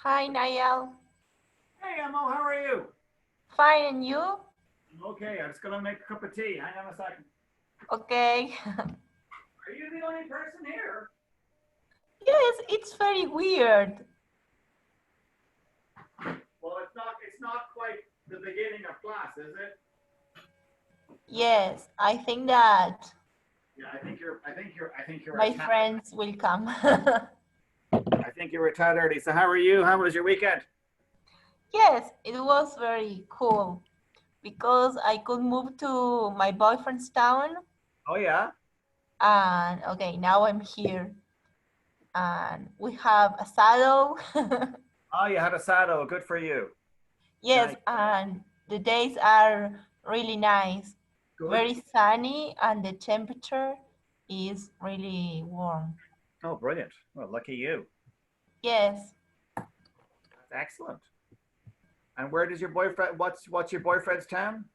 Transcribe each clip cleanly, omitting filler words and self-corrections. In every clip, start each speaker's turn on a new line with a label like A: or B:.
A: Hi, Niall.
B: Hey, Mo, how are you?
A: Fine, and you?
B: I'm okay. I'm just gonna make a cup of tea. Hang on a second.
A: Okay.
B: Are you the only person here?
A: Yes, it's very weird.
B: Well, it's not quite the beginning of class, is it?
A: Yes, I think that
B: Yeah, I think you're a
A: my
B: tad.
A: friends will come.
B: I think you're a tad early. So how are you? How was your weekend?
A: Yes, it was very cool because I could move to my boyfriend's town.
B: Oh yeah.
A: And okay, now I'm here. And we have a saddle.
B: Oh, you had a saddle. Good for you.
A: Yes,
B: Nice.
A: and the days are really nice.
B: Good.
A: Very sunny, and the temperature is really warm.
B: Oh, brilliant. Well, lucky you.
A: Yes.
B: That's excellent. And where does your boyfriend? What's your boyfriend's town?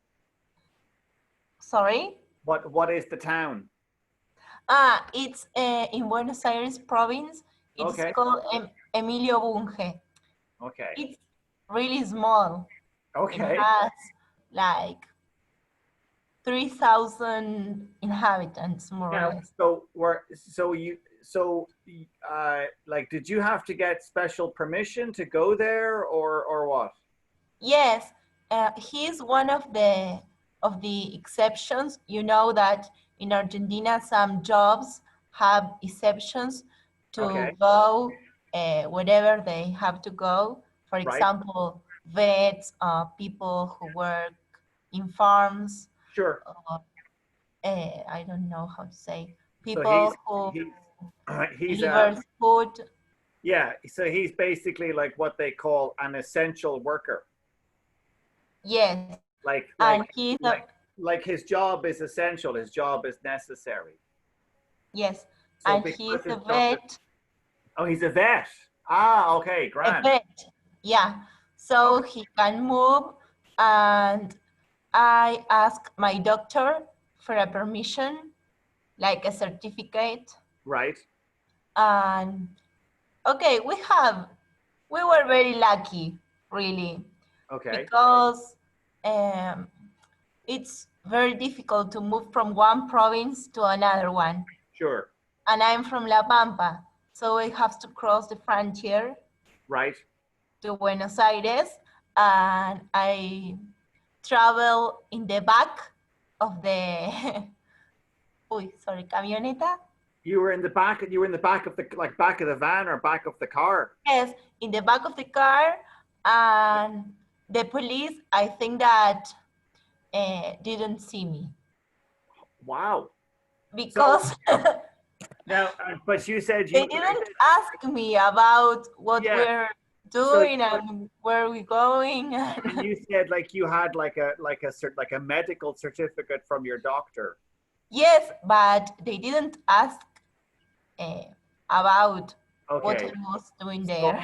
A: Sorry?
B: What is the town?
A: It's in Buenos Aires province. It's
B: Okay.
A: called Emilio Bunge.
B: Okay.
A: It's really small. It
B: Okay.
A: has like 3,000 inhabitants, more or
B: Now,
A: less.
B: like, did you have to get special permission to go there, or what?
A: Yes, he's one of the exceptions. You know that in Argentina, some jobs have exceptions
B: Okay,
A: to go wherever they have to go. For
B: right,
A: example, vets, people who work in farms,
B: sure.
A: uh, I don't know how to say,
B: So
A: people who
B: he's he's
A: delivers food.
B: yeah. So he's basically like what they call an essential worker.
A: Yes,
B: Like
A: and
B: like
A: he's a
B: like like his job is essential. His job is necessary.
A: yes,
B: So
A: and
B: because
A: he's a
B: his job is,
A: vet.
B: oh, he's a vet. Ah, okay,
A: A
B: grand.
A: vet, yeah. So
B: Okay,
A: he can move, and I asked my doctor for a permission, like a certificate.
B: right.
A: And okay, we were very lucky, really,
B: Okay,
A: because um, it's very difficult to move from one province to another one.
B: sure.
A: And I'm from La Pampa, so I have to cross the frontier
B: Right.
A: to Buenos Aires, and I travel in the back of the camioneta.
B: You were in the back. You were in the back of the back of the van or back of the car.
A: Yes, in the back of the car, and the police, I think that didn't see me
B: Wow. So
A: because
B: now, but you said
A: they
B: you,
A: didn't ask me about what
B: yeah.
A: we're
B: So,
A: doing and where we're going.
B: and you said like you had like a medical certificate from your doctor.
A: Yes, but they didn't ask uh, about what I
B: Okay.
A: was doing
B: So
A: there.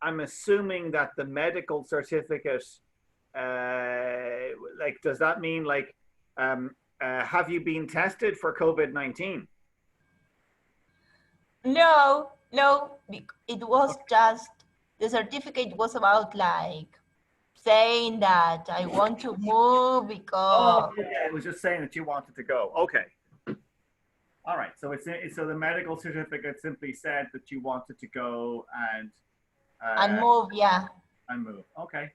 B: I'm assuming that the medical certificate, like, does that mean like, have you been tested for COVID-19?
A: No, no, it was just the certificate was about like saying that I want to move
B: Oh,
A: because
B: yeah, it was just saying that you wanted to go. Okay. All right. So the medical certificate simply said that you wanted to go
A: and
B: uh,
A: move, yeah.
B: and move. Okay.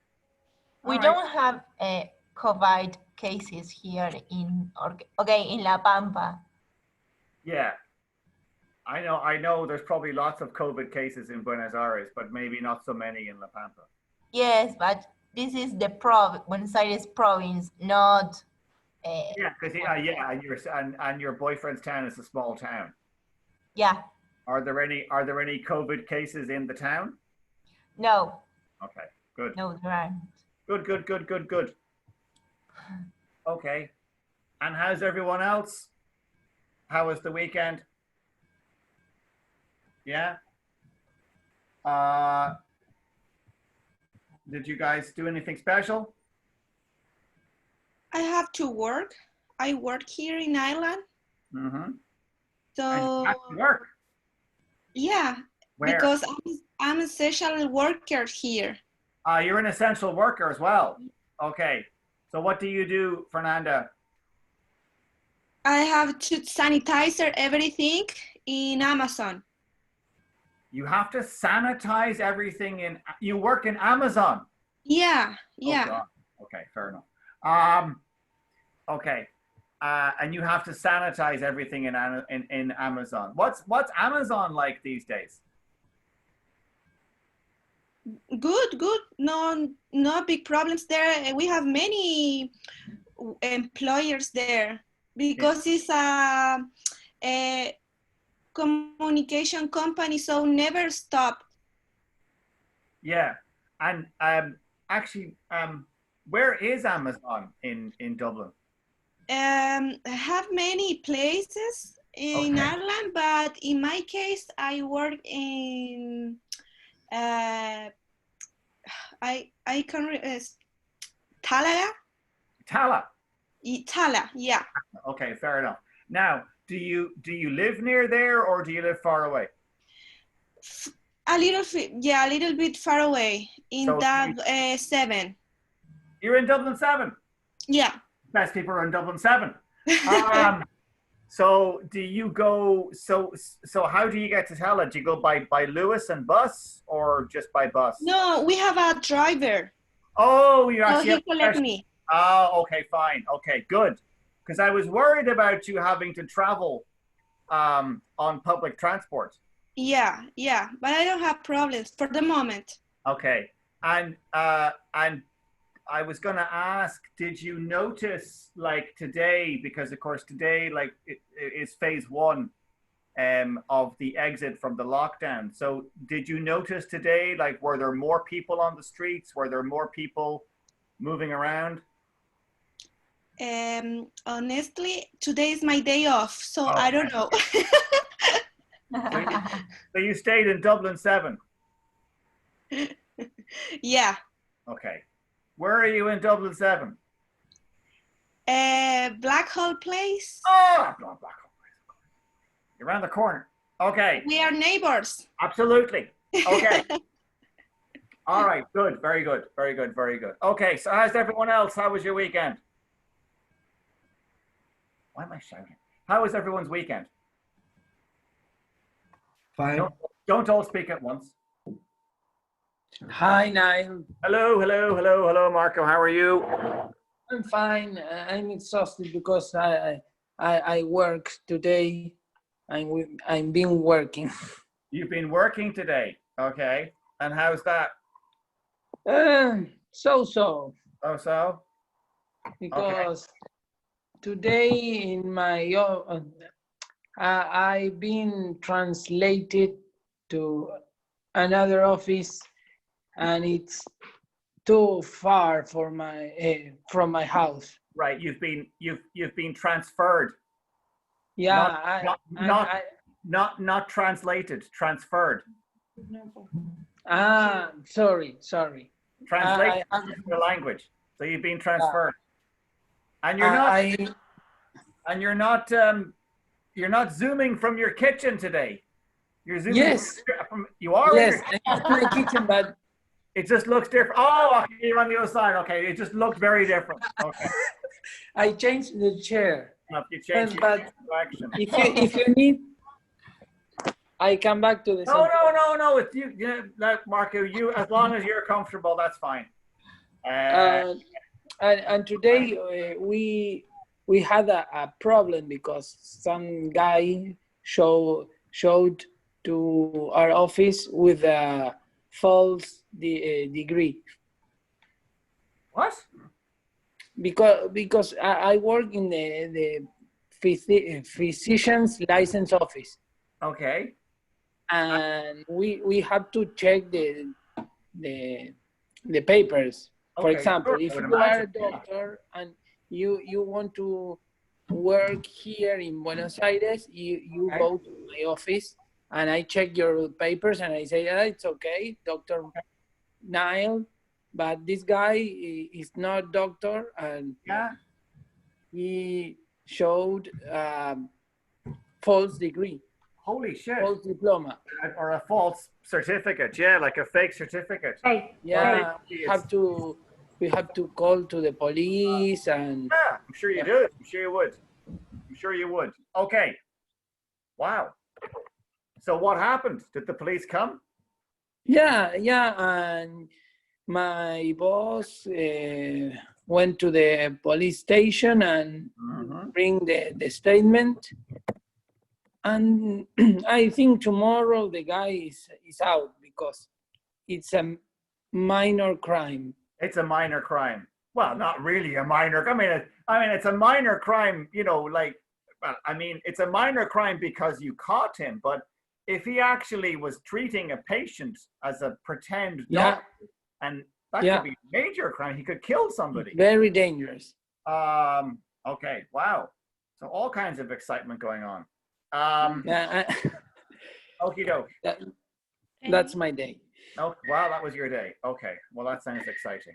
B: All
A: We
B: right.
A: don't have COVID cases here in La Pampa.
B: Yeah. I know there's probably lots of COVID cases in Buenos Aires, but maybe not so many in La Pampa.
A: Yes, but this is the Buenos Aires province, not
B: Yeah, because
A: Buenos
B: yeah,
A: Aires.
B: and your boyfriend's town is a small town.
A: Yeah,
B: Are there any COVID cases in the town?
A: no,
B: Okay, good.
A: no, there aren't.
B: Good, good, good, good, good. Okay. And how's everyone else? How was the weekend? Yeah. Uh, did you guys do anything special?
C: I have to work. I work here in Ireland.
B: Mm-hmm. And you
C: So
B: have to work.
C: yeah,
B: Where?
C: Because I'm a social worker here.
B: You're an essential worker as well. Okay. So what do you do, Fernanda?
C: I have to sanitize everything in Amazon.
B: You have to sanitize everything in. You work in Amazon.
C: Yeah,
B: Oh,
C: yeah.
B: God. Okay, fair enough. Okay. And you have to sanitize everything in Amazon. What's Amazon like these days?
C: Good, good. No big problems there. We have many employers there because it's a communication company, so never stop.
B: Yeah, and actually, where is Amazon in Dublin?
C: I have many places in
B: Okay.
C: Ireland, but in my case, I work in I can Tallaga.
B: Tala.
C: Tala, yeah.
B: Okay, fair enough. Now, do you live near there or do you live far away?
C: A little bit far away in
B: So
C: that 7.
B: You're in Dublin 7.
C: Yeah.
B: Best people are in Dublin 7. So do you go? So how do you get to Tala? Do you go by Lewis and bus or just by bus?
C: No, we have a driver.
B: Oh, you
C: So
B: actually
C: he
B: have
C: collect me.
B: Oh, okay, fine. Okay, good. Because I was worried about you having to travel on public transport.
C: Yeah, yeah, but I don't have problems for the moment.
B: Okay, and I was gonna ask, did you notice like today? Because of course today, like it is phase 1 of the exit from the lockdown. So did you notice today? Like, were there more people on the streets? Were there more people moving around?
C: Honestly, today is my day off, so I don't know.
B: So you stayed in Dublin 7.
C: Yeah.
B: Okay. Where are you in Dublin 7?
C: Black Hole Place.
B: Oh, Black Hole. You're around the corner. Okay.
C: We are neighbors.
B: Absolutely. Okay. All right. Good. Very good. Very good. Very good. Okay. So how's everyone else? How was your weekend? Why am I shouting? How was everyone's weekend?
D: Fine.
B: Don't all speak at once.
D: Hi, Niall.
B: Hello, hello, hello, hello, Marco. How are you?
D: I'm fine. I'm exhausted because I work today. I'm been working.
B: You've been working today. Okay. And how's that?
D: So.
B: Oh, so?
D: Because today in my I've been translated to another office, and it's too far for my from my house.
B: Right. You've been transferred.
D: Yeah,
B: Not translated. Transferred.
D: Sorry.
B: Translate the language. So you've been transferred, and you're not zooming from your kitchen today. You're zooming.
D: Yes.
B: From you are.
D: Yes, in my kitchen, but
B: it just looks different. Oh, okay, you're on the other side. Okay, it just looked very different. Okay.
D: I changed the chair.
B: You changed
D: But
B: direction.
D: if you need, I come back to the.
B: No. It's you. Like Marco, you as long as you're comfortable, that's fine.
D: And today we had a problem because some guy showed to our office with a false degree.
B: What?
D: Because I work in the physician's license office.
B: Okay.
D: And we have to check the papers. For example, if you are a doctor and you want to work here in Buenos Aires, you go to my office and I check your papers and I say, it's okay, Dr. Niall, but this guy is not doctor, and he showed false degree.
B: Holy shit.
D: false diploma.
B: Or a false certificate. Yeah, like a fake certificate.
E: Hey,
D: Yeah,
B: Well,
D: we have to call to the police and
B: yeah, I'm sure you do. I'm sure you would. I'm sure you would. Okay. Wow. So what happened? Did the police come?
D: yeah, and my boss went to the police station and bring the statement. And I think tomorrow the guy is out because it's a minor crime.
B: It's a minor crime. Well, not really a minor. I mean, it's a minor crime. You know, like, well, I mean, it's a minor crime because you caught him. But if he actually was treating a patient as a pretend doctor, and that could be a major crime, he could kill somebody.
D: Very dangerous.
B: Okay. Wow. So all kinds of excitement going on. Okie doke.
D: That's my day.
B: Oh, wow, that was your day. Okay, well, that sounds exciting.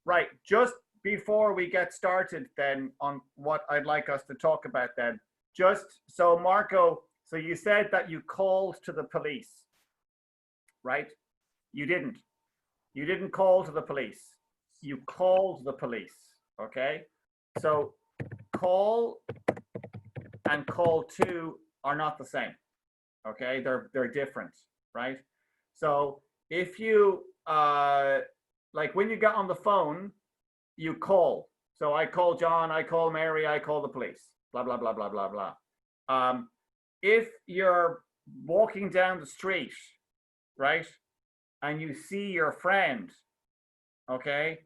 B: Right, just before we get started then on what I'd like us to talk about then, just so Marco, so you said that you called to the police, right? You didn't. You didn't call to the police. You called the police, okay? So call and call to are not the same, okay? They're different, right? So if you, like when you get on the phone, you call. So I call John, I call Mary, I call the police, blah, blah, blah, blah, blah, blah. If you're walking down the street, right, and you see your friend, okay,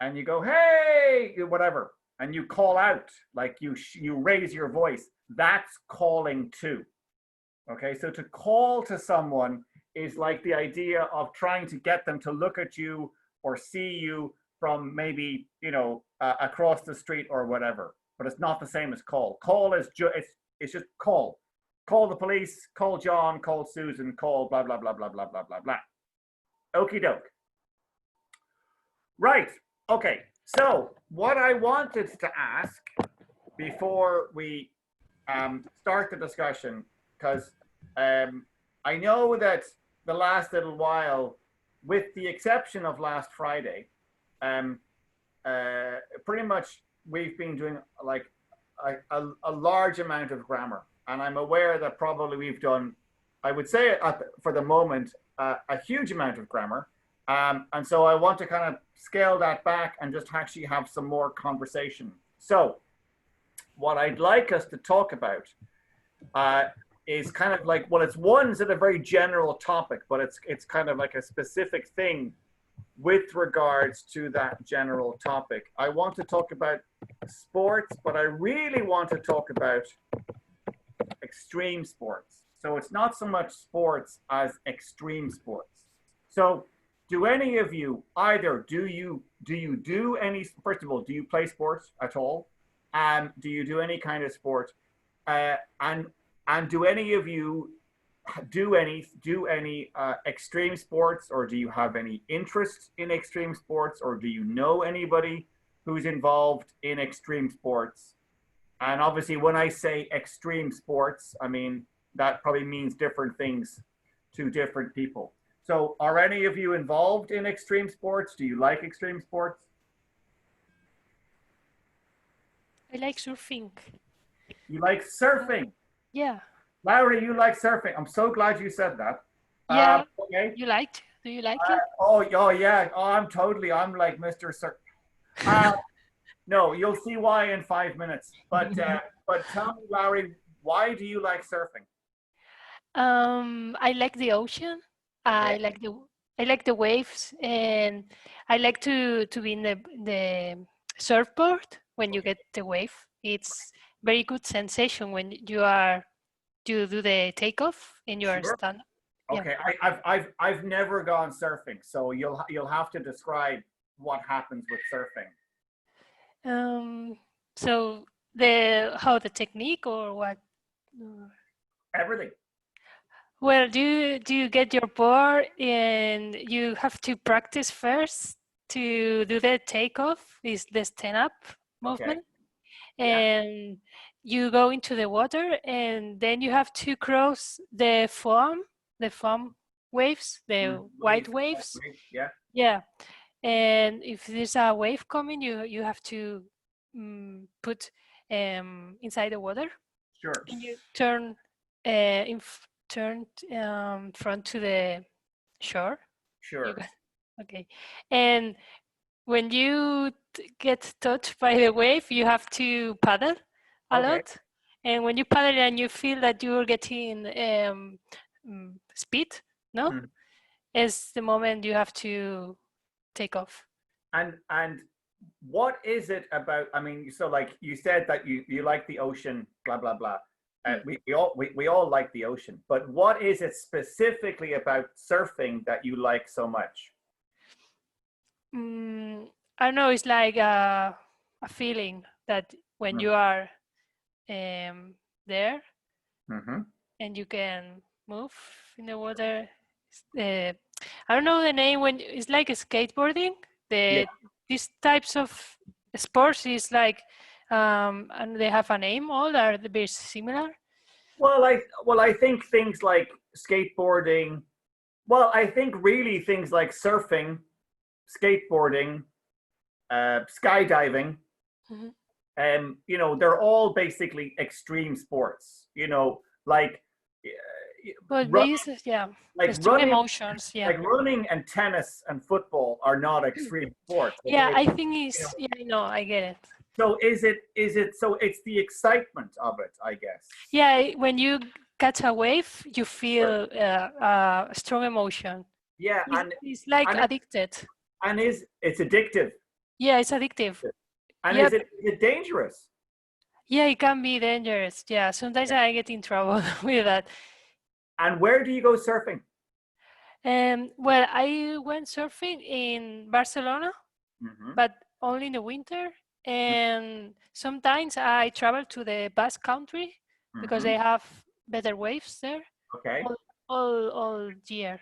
B: and you go, hey, whatever, and you call out, like you raise your voice, that's calling to, okay? So to call to someone is like the idea of trying to get them to look at you or see you from maybe, you know, across the street or whatever, but it's not the same as call. Call is it's just call. Call the police, call John, call Susan, call blah, blah, blah, blah, blah, blah, blah, blah. Okie doke. Right, okay. So what I wanted to ask before we start the discussion, because I know that the last little while, with the exception of last Friday, pretty much we've been doing like a large amount of grammar. And I'm aware that probably we've done, I would say for the moment, a huge amount of grammar. And so I want to kind of scale that back and just actually have some more conversation. So what I'd like us to talk about is kind of like, well, it's one sort of very general topic, but it's kind of like a specific thing with regards to that general topic. I want to talk about sports, but I really want to talk about extreme sports. So it's not so much sports as extreme sports. So do any of you either, do you do any, first of all, do you play sports at all? Do you do any kind of sport? And do any of you do any extreme sports, or do you have any interest in extreme sports, or do you know anybody who's involved in extreme sports? And obviously when I say extreme sports, I mean, that probably means different things to different people. So are any of you involved in extreme sports? Do you like extreme sports?
E: I like surfing.
B: You like surfing?
E: Yeah.
B: Larry, you like surfing. I'm so glad you said that.
E: Yeah.
B: Okay.
E: You liked? Do you like it?
B: Oh yeah. Oh, I'm like Mr. Surf. No, you'll see why in 5 minutes. But tell me, Larry, why do you like surfing?
E: I like the ocean. I like the waves, and I like to be in the surfboard when you get the wave. It's very good sensation when you do the takeoff and you are stand.
B: Okay, yeah. I've never gone surfing, so you'll have to describe what happens with surfing.
E: So how the technique or what?
B: Everything.
E: Well, do you get your board and you have to practice first to do the takeoff, is the stand up movement. Okay. And you go into the water, and then you have to cross the foam waves, the white waves.
B: Yeah.
E: Yeah, and if there's a wave coming, you have to put inside the water,
B: Sure.
E: and you turn front to the shore.
B: Sure.
E: Okay, and when you get touched by the wave, you have to paddle a lot, and when you paddle and you feel that you're getting speed, no, is the moment you have to take off.
B: And what is it about? I mean, so like you said that you like the ocean, blah blah blah. We all like the ocean, but what is it specifically about surfing that you like so much?
E: I don't know. It's like a feeling that when you are there, and you can move in the water. I don't know the name. When it's like skateboarding. These types of sports is like, and they have a name. All are very similar.
B: Well, I think things like skateboarding. Well, I think really things like surfing, skateboarding, skydiving. You know, they're all basically extreme sports. You know, like.
E: But
B: like
E: extreme
B: running,
E: emotions. Yeah,
B: like running and tennis and football are not extreme sports.
E: Yeah, I think it's. Yeah, I know. I get it.
B: So is it? So it's the excitement of it, I guess.
E: Yeah, when you catch a wave, you feel strong emotion.
B: Yeah,
E: it's like addicted.
B: And it's addictive?
E: Yeah, it's addictive.
B: And is it dangerous?
E: Yeah, it can be dangerous. Yeah, sometimes I get in trouble with that.
B: And where do you go surfing?
E: Well, I went surfing in Barcelona, but only in the winter. And sometimes I travel to the Basque Country because they have better waves there.
B: Okay.
E: All year.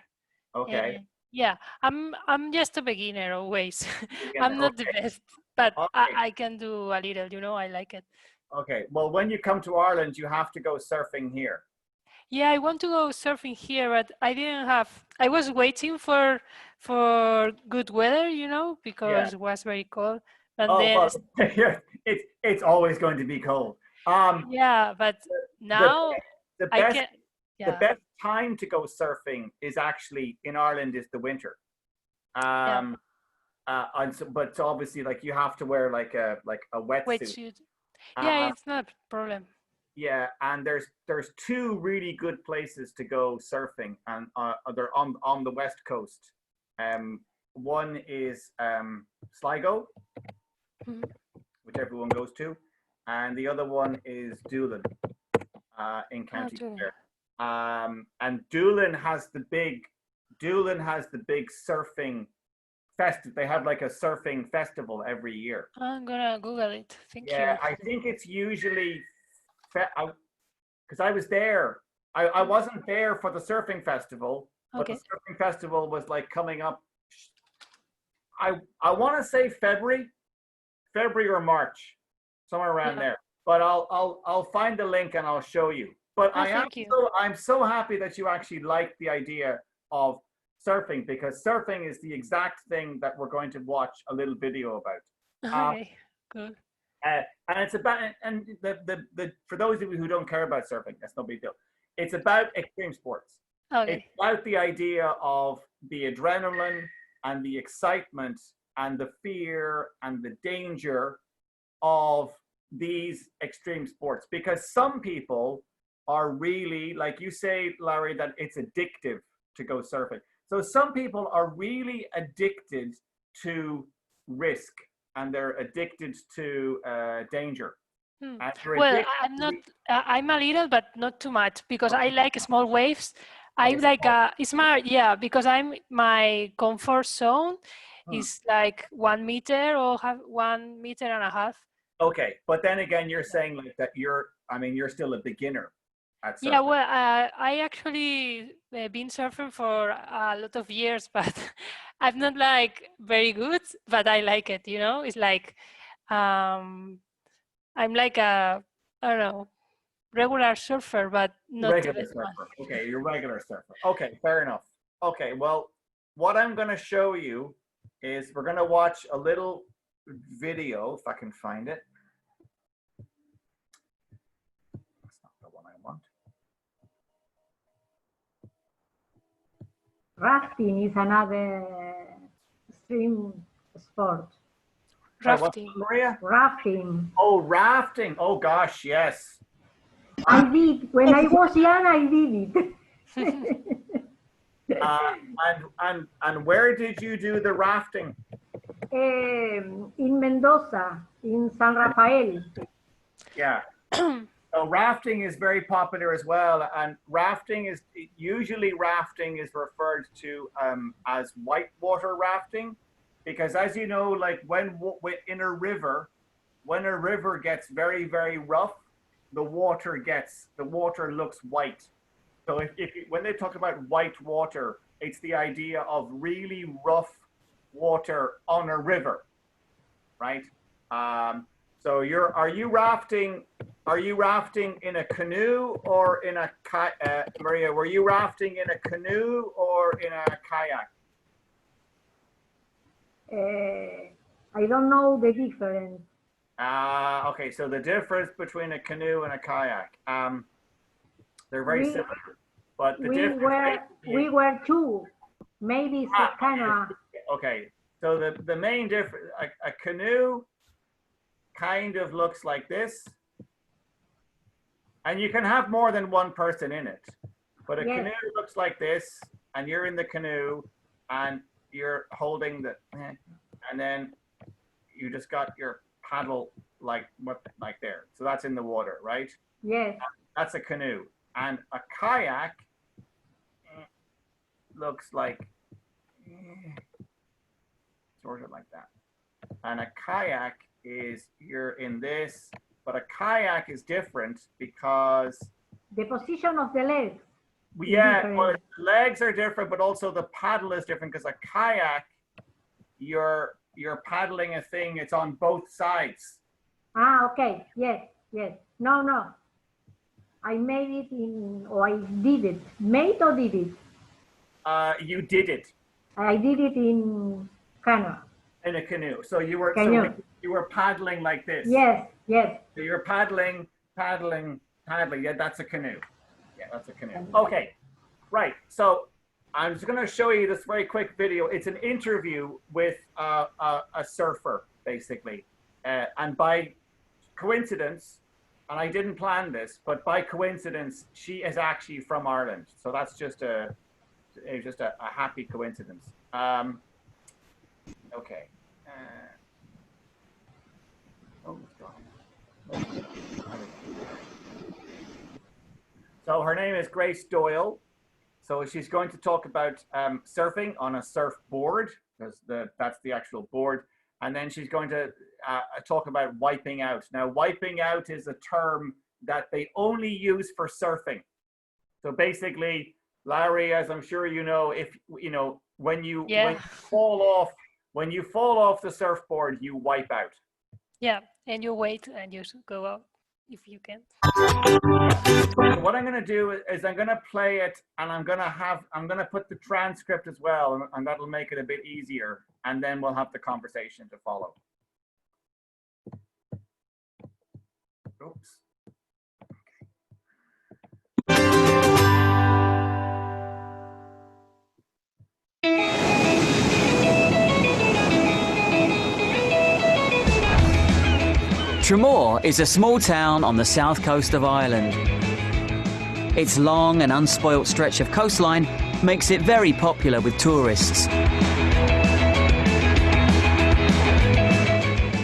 B: Okay.
E: And yeah, I'm just a beginner always. I'm not the best, but I can do a little. You know, I like it.
B: Okay. Well, when you come to Ireland, you have to go surfing here.
E: Yeah, I want to go surfing here, but I didn't have. I was waiting for good weather, you know, because it was very cold. And
B: well, it's always going to be cold.
E: Yeah, but now
B: the best time to go surfing is actually in Ireland is the winter. And so, but obviously, like you have to wear like a wetsuit.
E: Yeah, it's not a problem.
B: Yeah, and there's two really good places to go surfing, and they're on the west coast. One is Sligo, which everyone goes to, and the other one is Doolin, in County Clare. And Doolin has the big surfing festival. They have like a surfing festival every year.
E: I'm gonna Google it. Thank you.
B: Yeah, I think it's usually. Because I was there. I wasn't there for the surfing festival, but the surfing festival was like coming up. I want to say February or March, somewhere around there. But I'll find the link and I'll show you. But I'm so happy that you actually like the idea of surfing, because surfing is the exact thing that we're going to watch a little video about.
E: Okay, good.
B: And it's about, and the for those of you who don't care about surfing, that's no big deal. It's about extreme sports. It's about the idea of the adrenaline and the excitement and the fear and the danger of these extreme sports. Because some people are really, like you say, Larry, that it's addictive to go surfing. So some people are really addicted to risk, and they're addicted to danger.
E: Well, I'm not. I'm a little, but not too much, because I like small waves. I like it's because my comfort zone is like 1 meter or 1.5 meters.
B: Okay, but then again, you're saying like that you're still a beginner at surfing.
E: Yeah, well, I actually been surfing for a lot of years, but I'm not like very good, but I like it, you know. It's like I'm like a I don't know, regular surfer, but not
B: Regular
E: the best one.
B: surfer. Okay, you're regular surfer. Okay, fair enough. Okay, well, what I'm going to show you is we're going to watch a little video, if I can find it. That's not the one I want.
F: Rafting is another extreme sport.
E: Rafting.
B: Maria?
F: Rafting.
B: Oh, rafting. Oh, gosh, yes.
F: I did. When I was young, I did it.
B: And where did you do the rafting?
F: In Mendoza, in San Rafael.
B: Yeah. So rafting is very popular as well, and rafting is referred to as whitewater rafting, because as you know, like when in a river, when a river gets very, very rough, the water looks white. So when they talk about white water, it's the idea of really rough water on a river, right? So are you rafting in a canoe or in a Maria? Were you rafting in a canoe or in a kayak?
F: I don't know the difference.
B: Okay, so the difference between a canoe and a kayak, they're very similar, but the difference.
F: We were two. Maybe it's kind of.
B: Okay, so the main difference, a canoe kind of looks like this, and you can have more than one person in it, but a canoe looks like this, and you're in the canoe, and you're holding and then you just got your paddle like there. So that's in the water, right?
F: Yes.
B: That's a canoe. And a kayak looks like sort of like that. And a kayak is you're in this, but a kayak is different because
F: the position of the legs.
B: Well, legs are different, but also the paddle is different, because a kayak, you're paddling a thing, it's on both sides.
F: Okay. Yes. No. I made it or I did it. Made or did it?
B: You did it.
F: I did it in canoe.
B: In a canoe. So you were paddling like this.
F: Yes.
B: So you're paddling. Yeah, that's a canoe. Yeah, that's a canoe. Okay, right. So I'm just going to show you this very quick video. It's an interview with a surfer, basically. And by coincidence, and I didn't plan this, but by coincidence, she is actually from Ireland. So that's just a happy coincidence. Okay. So her name is Grace Doyle. So she's going to talk about surfing on a surfboard, because that's the actual board. And then she's going to talk about wiping out. Now, wiping out is a term that they only use for surfing. So basically, Larry, as I'm sure you know, when you fall off the surfboard, you wipe out.
E: Yeah, and you wait and you go out if you can.
B: So what I'm going to do is I'm going to play it, and I'm going to put the transcript as well, and that'll make it a bit easier, and then we'll have the conversation to follow. Oops.
G: Tramore is a small town on the south coast of Ireland. Its long and unspoilt stretch of coastline makes it very popular with tourists.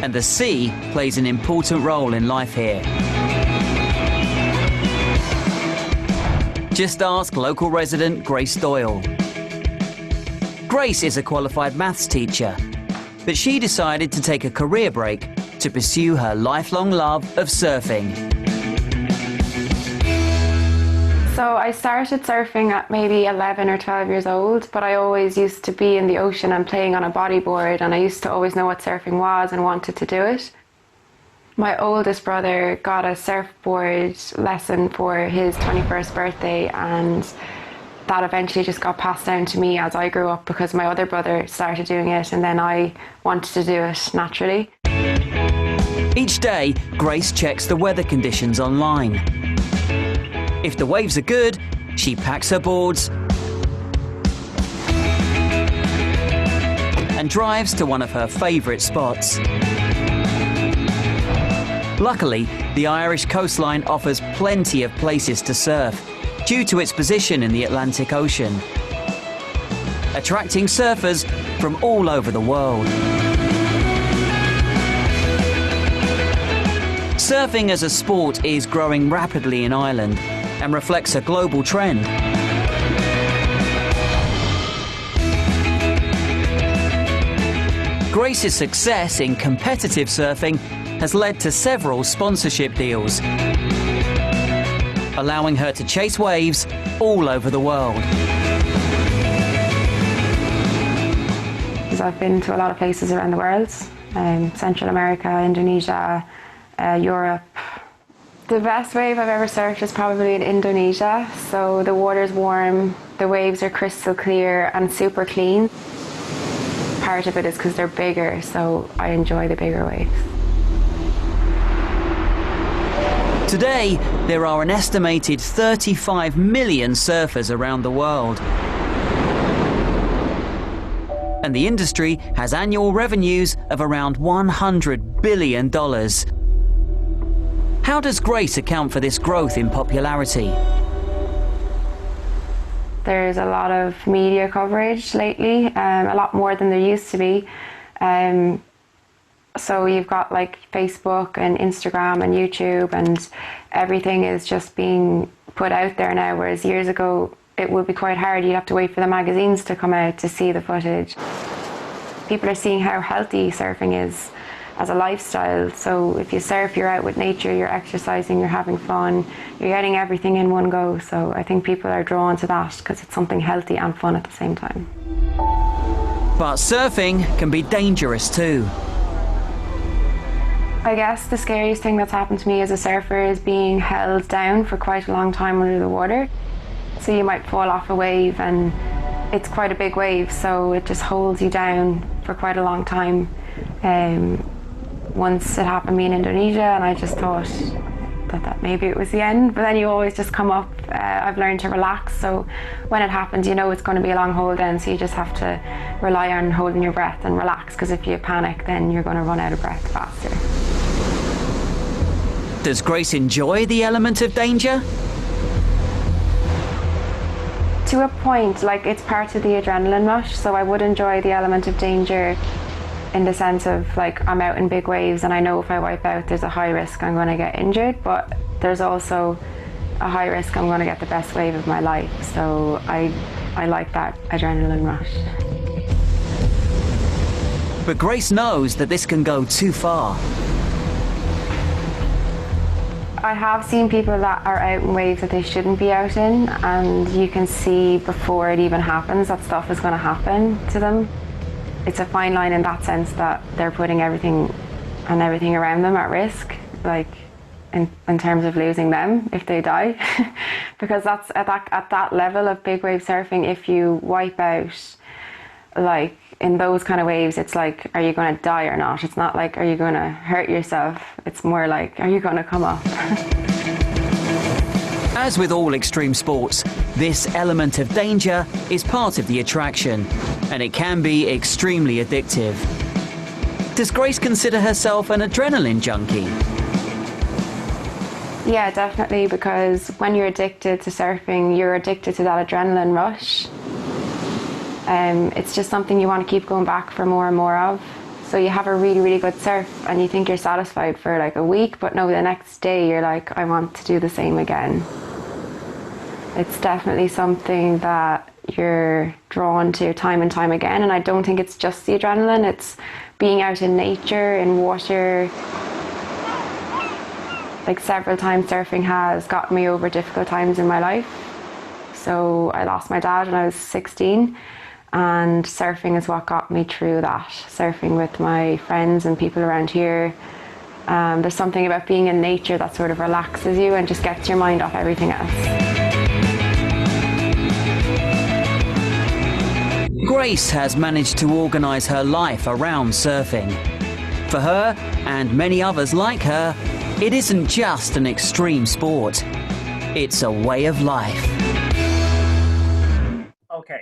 G: And the sea plays an important role in life here. Just ask local resident Grace Doyle. Grace is a qualified maths teacher, but she decided to take a career break to pursue her lifelong love of surfing.
H: So I started surfing at maybe 11 or 12 years old, but I always used to be in the ocean and playing on a bodyboard, and I used to always know what surfing was and wanted to do it. My oldest brother got a surfboard lesson for his 21st birthday, and that eventually just got passed down to me as I grew up because my other brother started doing it and then I wanted to do it naturally.
G: Each day, Grace checks the weather conditions online. If the waves are good, she packs her boards and drives to one of her favourite spots. Luckily, the Irish coastline offers plenty of places to surf due to its position in the Atlantic Ocean, attracting surfers from all over the world. Surfing as a sport is growing rapidly in Ireland and reflects a global trend. Grace's success in competitive surfing has led to several sponsorship deals, allowing her to chase waves all over the world.
H: I've been to a lot of places around the world, Central America, Indonesia, Europe. The best wave I've ever surfed is probably in Indonesia. So the water's warm, the waves are crystal clear and super clean. Part of it is because they're bigger, so I enjoy the bigger waves.
G: Today, there are an estimated 35 million surfers around the world. And the industry has annual revenues of around $100 billion. How does Grace account for this growth in popularity?
H: There's a lot of media coverage lately, a lot more than there used to be. So you've got like Facebook and Instagram and YouTube, and everything is just being put out there now, whereas years ago it would be quite hard. You'd have to wait for the magazines to come out to see the footage. People are seeing how healthy surfing is as a lifestyle. So if you surf, you're out with nature, you're exercising, you're having fun, you're getting everything in one go. So I think people are drawn to that because it's something healthy and fun at the same time.
G: But surfing can be dangerous too.
H: I guess the scariest thing that's happened to me as a surfer is being held down for quite a long time under the water. So you might fall off a wave, and it's quite a big wave, so it just holds you down for quite a long time. Once it happened to me in Indonesia, and I just thought that maybe it was the end, but then you always just come up. I've learned to relax, so when it happens, you know it's going to be a long hold down, so you just have to rely on holding your breath and relax, because if you panic, then you're going to run out of breath faster.
G: Does Grace enjoy the element of danger?
H: To a point, like it's part of the adrenaline rush, so I would enjoy the element of danger in the sense of like I'm out in big waves and I know if I wipe out there's a high risk I'm going to get injured, but there's also a high risk I'm going to get the best wave of my life, so I like that adrenaline rush.
G: But Grace knows that this can go too far.
H: I have seen people that are out in waves that they shouldn't be out in, and you can see before it even happens that stuff is going to happen to them. It's a fine line in that sense that they're putting everything around them at risk, like in terms of losing them if they die. Because that's at that level of big wave surfing, if you wipe out, like in those kind of waves, it's like, are you going to die or not? It's not like, are you going to hurt yourself? It's more like, are you going to come up?
G: As with all extreme sports, this element of danger is part of the attraction, and it can be extremely addictive. Does Grace consider herself an adrenaline junkie?
H: Yeah, definitely, because when you're addicted to surfing, you're addicted to that adrenaline rush. It's just something you want to keep going back for more and more of. So you have a really, really good surf and you think you're satisfied for like a week, but no, the next day you're like, I want to do the same again. It's definitely something that you're drawn to time and time again, and I don't think it's just the adrenaline, it's being out in nature, in water. Like several times surfing has gotten me over difficult times in my life. So I lost my dad when I was 16. And surfing is what got me through that. Surfing with my friends and people around here, There's something about being in nature that sort of relaxes you and just gets your mind off everything else.
G: Grace has managed to organise her life around surfing. For her, and many others like her, it isn't just an extreme sport. It's a way of life.
B: Okay.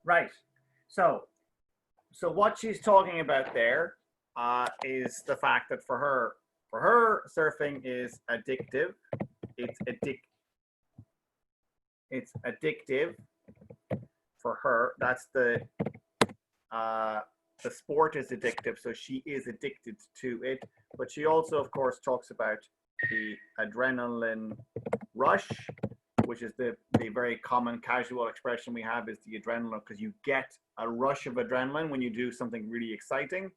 B: Right. So what she's talking about there is the fact that for her, surfing is addictive. It's addictive for her. That's the sport is addictive, so she is addicted to it. But she also, of course, talks about the adrenaline rush, which is the very common casual expression we have, is the adrenaline, because you get a rush of adrenaline when you do something really exciting.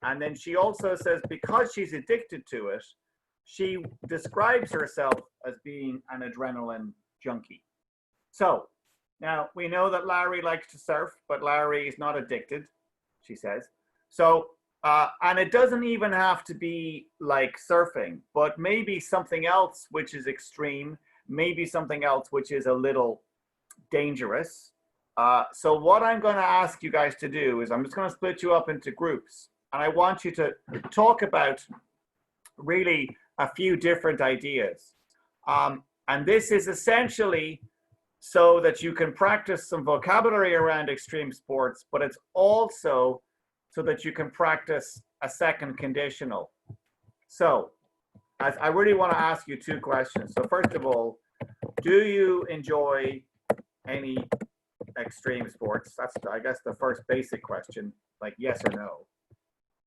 B: And then she also says, because she's addicted to it, she describes herself as being an adrenaline junkie. So now we know that Larry likes to surf, but Larry is not addicted, she says. So, and it doesn't even have to be like surfing, but maybe something else which is extreme, maybe something else which is a little dangerous. So what I'm going to ask you guys to do is I'm just going to split you up into groups, and I want you to talk about really a few different ideas. And this is essentially so that you can practice some vocabulary around extreme sports, but it's also so that you can practice a second conditional. So I really want to ask you two questions. So first of all, do you enjoy any extreme sports? That's, I guess, the first basic question, like yes or no.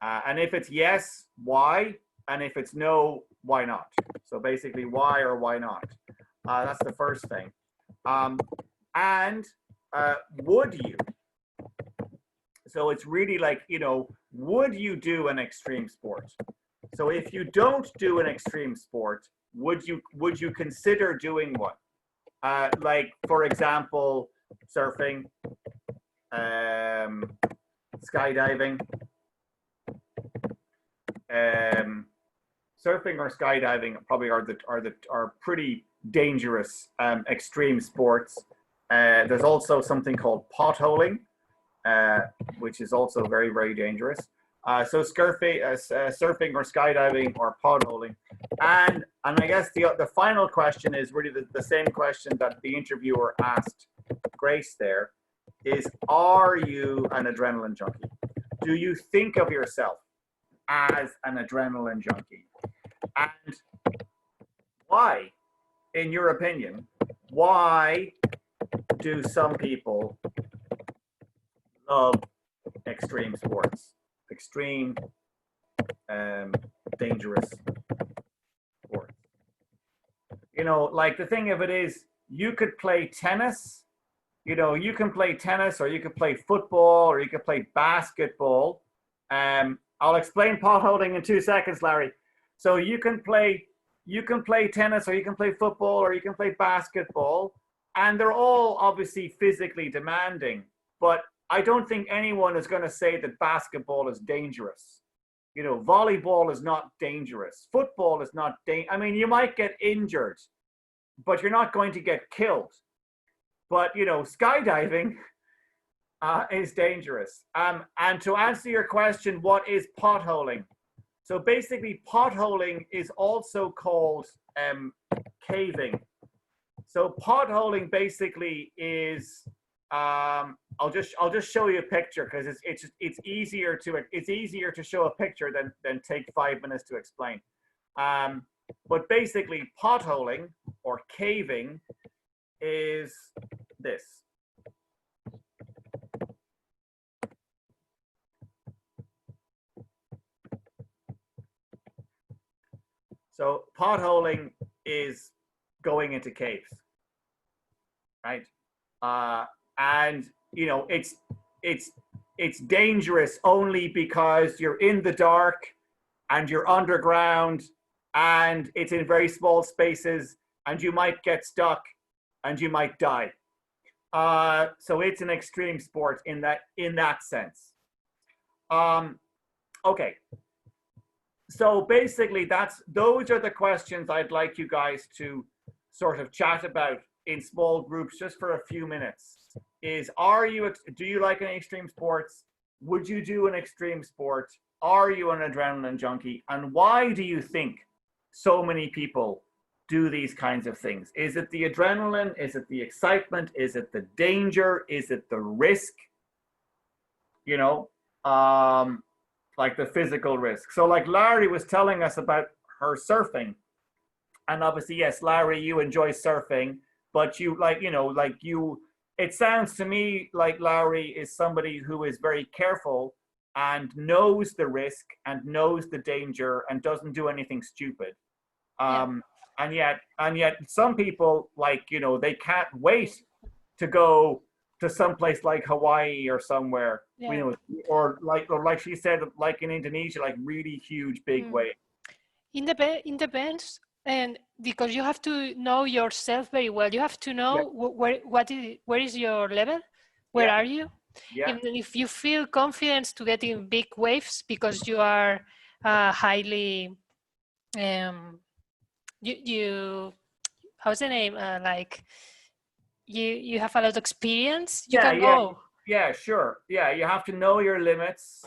B: And if it's yes, why? And if it's no, why not? So basically, why or why not? That's the first thing. And would you? So it's really like, you know, would you do an extreme sport? So if you don't do an extreme sport, would you consider doing one? Like, for example, surfing, skydiving. Surfing or skydiving probably are pretty dangerous extreme sports. There's also something called potholing, which is also very, very dangerous. So surfing or skydiving or potholing. And I guess the final question is really the same question that the interviewer asked Grace there, is, are you an adrenaline junkie? Do you think of yourself as an adrenaline junkie? And why, in your opinion, why do some people love extreme sports? Extreme, dangerous sports. You know, like the thing of it is, you could play tennis, you know, you can play tennis, or you could play football, or you could play basketball. I'll explain potholing in 2 seconds, Larry. So you can play tennis, or you can play football, or you can play basketball, and they're all obviously physically demanding, but I don't think anyone is going to say that basketball is dangerous. You know, volleyball is not dangerous. Football is not dangerous. I mean, you might get injured, but you're not going to get killed. But, you know, skydiving is dangerous. And to answer your question, what is potholing? So basically, potholing is also called caving. So potholing basically is, I'll just show you a picture, because it's easier to show a picture than take 5 minutes to explain. But basically, potholing or caving is this. So potholing is going into caves, right? And you know, it's dangerous only because you're in the dark and you're underground and it's in very small spaces and you might get stuck and you might die. So it's an extreme sport in that sense. Okay. So basically, those are the questions I'd like you guys to sort of chat about in small groups just for a few minutes. Do you like any extreme sports? Would you do an extreme sport? Are you an adrenaline junkie? And why do you think so many people do these kinds of things? Is it the adrenaline? Is it the excitement? Is it the danger? Is it the risk? You know, like the physical risk. So like Larry was telling us about her surfing. And obviously, yes, Larry, you enjoy surfing, but you like, it sounds to me like Larry is somebody who is very careful and knows the risk and knows the danger and doesn't do anything stupid. And yet some people, like, they can't wait to go to someplace like Hawaii or somewhere, or like she said, like in Indonesia, like really huge big waves.
E: It depends, and because you have to know yourself very well. You have to know where is your level, where are you. Even if you feel confident to get in big waves because you are highly you how's the name, like you have a lot of experience, you can go.
B: Sure, you have to know your limits.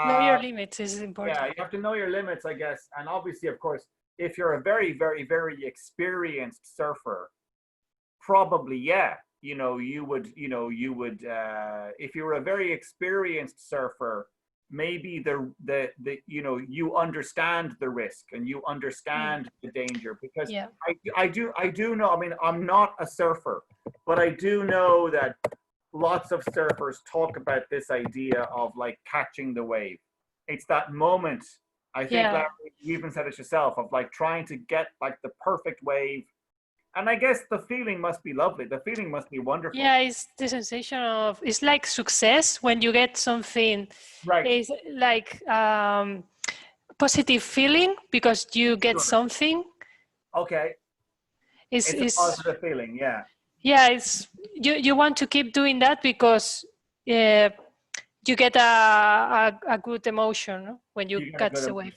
E: Know your limits is important.
B: You have to know your limits, I guess. And obviously, of course, if you're a very, very, very experienced surfer, probably, you would, if you were a very experienced surfer, maybe you understand the risk and you understand the danger, because I do know, I mean, I'm not a surfer, but I do know that lots of surfers talk about this idea of like catching the wave. It's that moment, I think, Larry, you even said it yourself, of like trying to get like the perfect wave. And I guess the feeling must be lovely. The feeling must be wonderful.
E: Yeah, it's the sensation of, it's like success when you get something.
B: Right.
E: It's like positive feeling because you get something.
B: Okay. It's a positive feeling, yeah.
E: Yeah, it's you want to keep doing that because you get a good emotion when you catch the wave.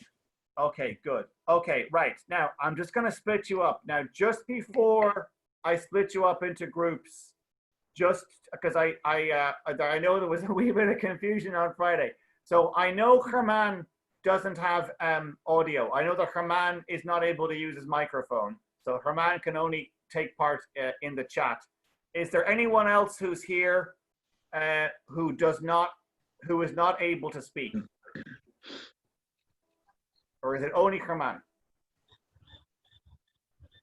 B: Okay, good. Okay, right. Now, I'm just going to split you up. Now, just before I split you up into groups, just because I know there was a wee bit of confusion on Friday. So I know Germán doesn't have audio. I know that Germán is not able to use his microphone. So Germán can only take part in the chat. Is there anyone else who's here who is not able to speak? Or is it only Germán?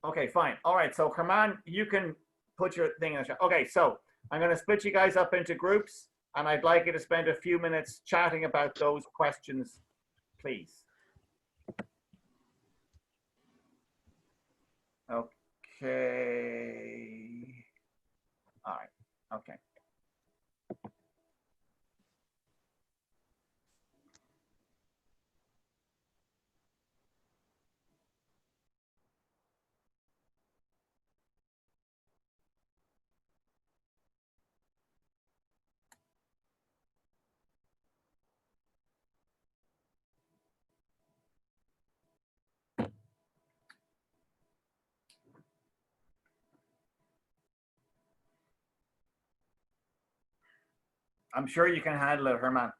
B: Okay, fine. All right, so Germán, you can put your thing in the chat. Okay, so I'm going to split you guys up into groups, and I'd like you to spend a few minutes chatting about those questions, please. Okay. All right, okay. I'm sure you can handle it, Germán.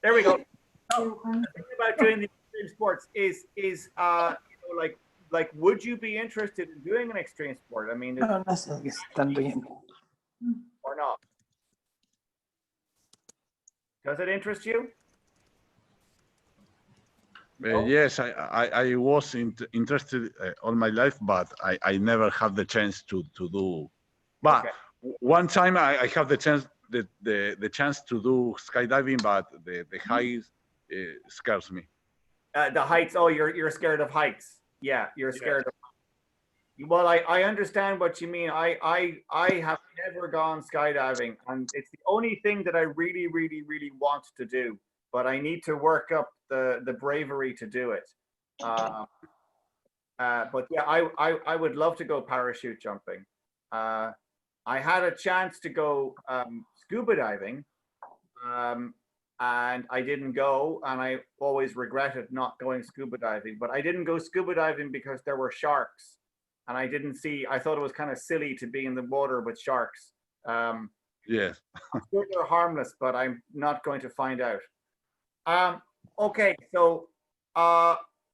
B: There we go. So, the thing about doing the extreme sports is you know, like, would you be interested in doing an extreme sport? I mean,
D: No, nothing. Están bien.
B: or not? Does it interest you?
I: Yes, I was interested all my life, but I never had the chance to do. But
B: Okay.
I: one time I have the chance the chance to do skydiving, but the height scares me.
B: The heights. Oh, you're scared of heights. Yeah, you're scared of. Well, I understand what you mean. I have never gone skydiving, and it's the only thing that I really, really, really want to do. But I need to work up the bravery to do it. But yeah, I would love to go parachute jumping. I had a chance to go scuba diving, and I didn't go, and I always regretted not going scuba diving. But I didn't go scuba diving because there were sharks, and I didn't see. I thought it was kind of silly to be in the water with sharks.
I: Yes.
B: I'm sure they're harmless, but I'm not going to find out. Okay, so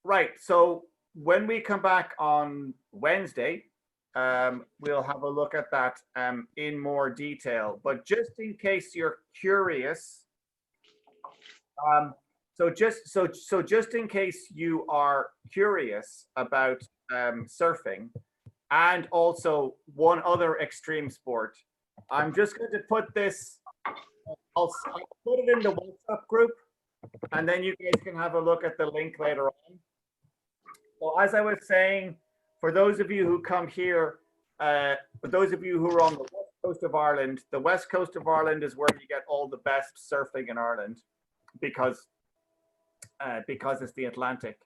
B: right. So when we come back on Wednesday, we'll have a look at that in more detail. But just in case you're curious, so just in case you are curious about surfing, and also one other extreme sport, I'm just going to put this. I'll put it in the WhatsApp group, and then you guys can have a look at the link later on. So as I was saying, for those of you who come here, for those of you who are on the west coast of Ireland, the west coast of Ireland is where you get all the best surfing in Ireland, because it's the Atlantic.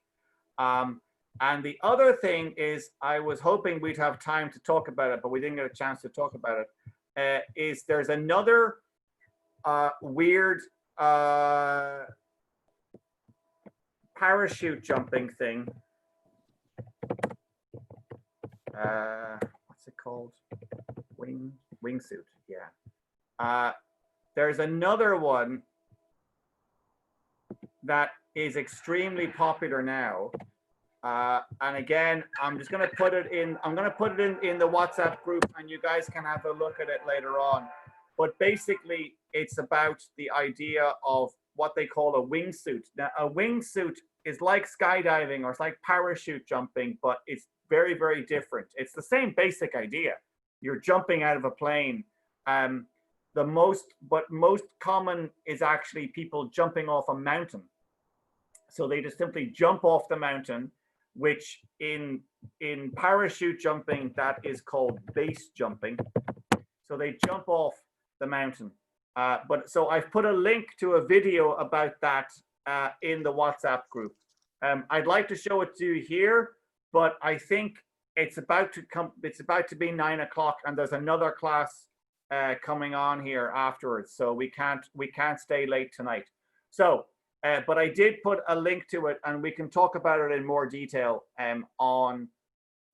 B: And the other thing is, I was hoping we'd have time to talk about it, but we didn't get a chance to talk about it. Is there's another weird parachute jumping thing. What's it called? Wingsuit. Yeah. There's another one that is extremely popular now. And again, I'm just going to put it in. I'm going to put it in the WhatsApp group, and you guys can have a look at it later on. But basically, it's about the idea of what they call a wingsuit. Now, a wingsuit is like skydiving, or it's like parachute jumping, but it's very, very different. It's the same basic idea. You're jumping out of a plane. Most common is actually people jumping off a mountain. So they just simply jump off the mountain, which in parachute jumping, that is called base jumping. So they jump off the mountain. But so I've put a link to a video about that in the WhatsApp group. I'd like to show it to you here, but I think it's about to come. It's about to be 9 o'clock, and there's another class coming on here afterwards. So we can't stay late tonight. So, but I did put a link to it, and we can talk about it in more detail on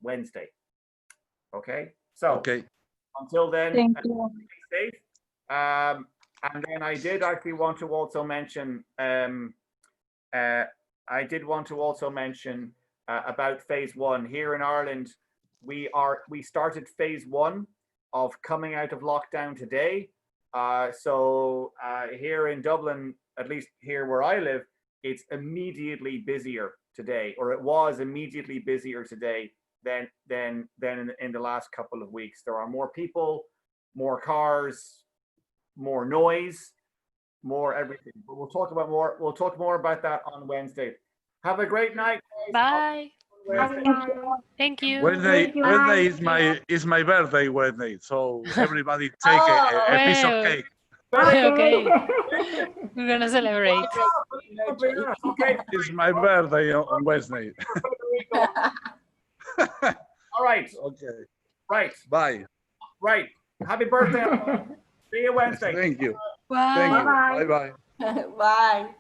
B: Wednesday. Okay. So
I: okay.
B: Until then,
J: Thank you.
B: Stay safe. And then I did actually want to also mention. I did want to also mention about phase 1 here in Ireland. We started phase 1 of coming out of lockdown today. So here in Dublin, at least here where I live, it's immediately busier today, or it was immediately busier today than in the last couple of weeks. There are more people, more cars, more noise, more everything. But we'll talk more about that on Wednesday. Have a great night, guys.
E: Bye. Thank you.
I: Wednesday is my birthday Wednesday, so everybody take a piece of cake.
E: Okay. We're gonna celebrate.
B: Okay.
I: It's my birthday on Wednesday.
B: All right.
I: Okay.
B: Right.
I: Bye.
B: Right. Happy birthday. See you Wednesday.
I: Thank you.
E: Bye.
I: Thank you.
F: Bye-bye.
I: Bye-bye.
A: Bye.